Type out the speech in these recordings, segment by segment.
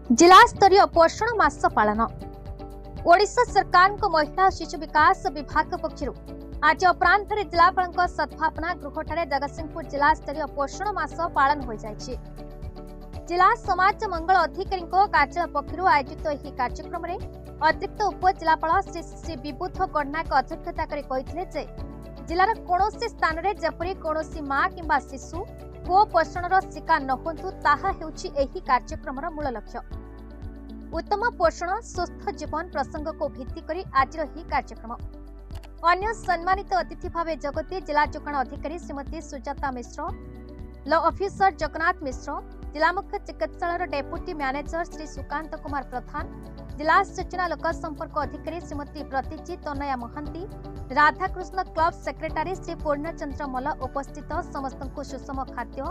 जिला स्तरीय पोषण मास पालन ओडिशा सरकार महिला और शिशु विकास विभाग पक्षर आज अपराह जिलापाल सद्भावना गृहठारे जगतसिंहपुर जिला स्तरीय पोषण मास पालन हो जायछि। जिला समाज मंगल अधिकारी कार्यालय पक्षर आयोजित यह कार्यक्रम में अतिरिक्त उपजिलापाल श्री श्री विबुध गणनायक अध्यक्षता कर जिलार कौनसी स्थान में जपरी कौनसी मां किंबा शिशु कुपोषणर शिकार न होंतु ताहा हेउछि एही कार्यक्रमर मूल लक्ष्य। उत्तम पोषण स्वस्थ जीवन प्रसंग को भित्ति करी आज ही कार्यक्रम अन्य सम्मानित अतिथि भाव जगती जिला जोगाण अधिकारी श्रीमती सुजाता मिश्र, लॉ ऑफिसर जगन्नाथ मिश्र, जिला मुख्य चिकित्सालय डेप्यूटी मैनेजर श्री सुकांत कुमार प्रधान, जिला सूचना लोक संपर्क अधिकारी श्रीमती प्रतिजी तनया महांती, राधाकृष्ण क्लब सेक्रेटारी श्री पूर्णचंद्र मल्ल उपस्थित समस्त सुषम खाद्य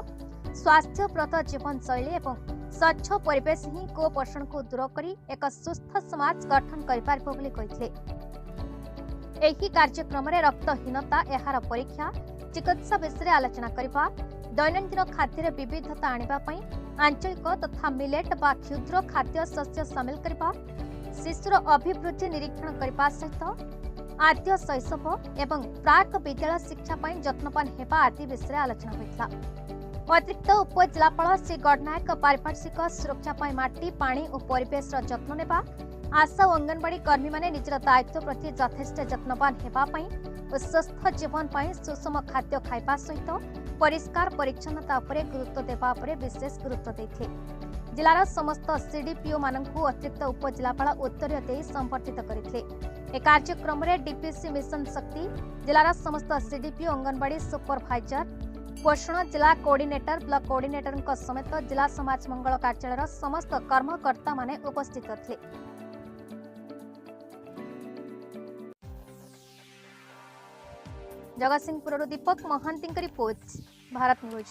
स्वास्थ्यप्रद जीवन शैली एवं स्वच्छ परिवेश ही कुपोषण को दूर करी एक सुस्थ समाज गठन कर कार्यक्रम में रक्तहीनता यार परीक्षा चिकित्सा विषय आलोचना करने दैनंदिन खाद्य विविधता आने आंचलिक तथा मिलेट बा क्षुद्र खाद्य शस्य सामिल करने शिशुर अभिवृद्धि निरीक्षण करने सहित आद्य शैशव एवं प्राक विद्यालय शिक्षा जत्नवान होगा आदि विषय आलोचना होता। अतिरिक्त उपजिलापाल श्री गणनायक पारिपार्श्विक सुरक्षा माटी पानी और परिवेश जत्न नेबा आशा और अंगनवाड़ी कर्मी माने निजर दायित्व प्रति यथेष्ट जत्नवान होगापी और स्वस्थ जीवन सुषम खाद्य खाइबा सहित परिष्कार परिच्छन्नता उपरे गुरुत्व देवा उपरे विशेष गुरुत्व देते। जिलार समस्त सीडीपीओ मानकु अतिरिक्त उपजिलापाल उत्तरीय दे संपर्कित करते। ए कार्यक्रम में डीपीसी मिशन शक्ति जिलार समस्त सीडीपीओ अंगनवाड़ी सुपरभाइजर पोषण जिला कोऑर्डिनेटर ब्लॉक कोऑर्डिनेटर समेत जिला समाज मंगल कार्यालय समस्त कर्मकर्ता माने उपस्थित थे। जगतसिंहपुर दीपक महांती रिपोर्ट भारत न्यूज।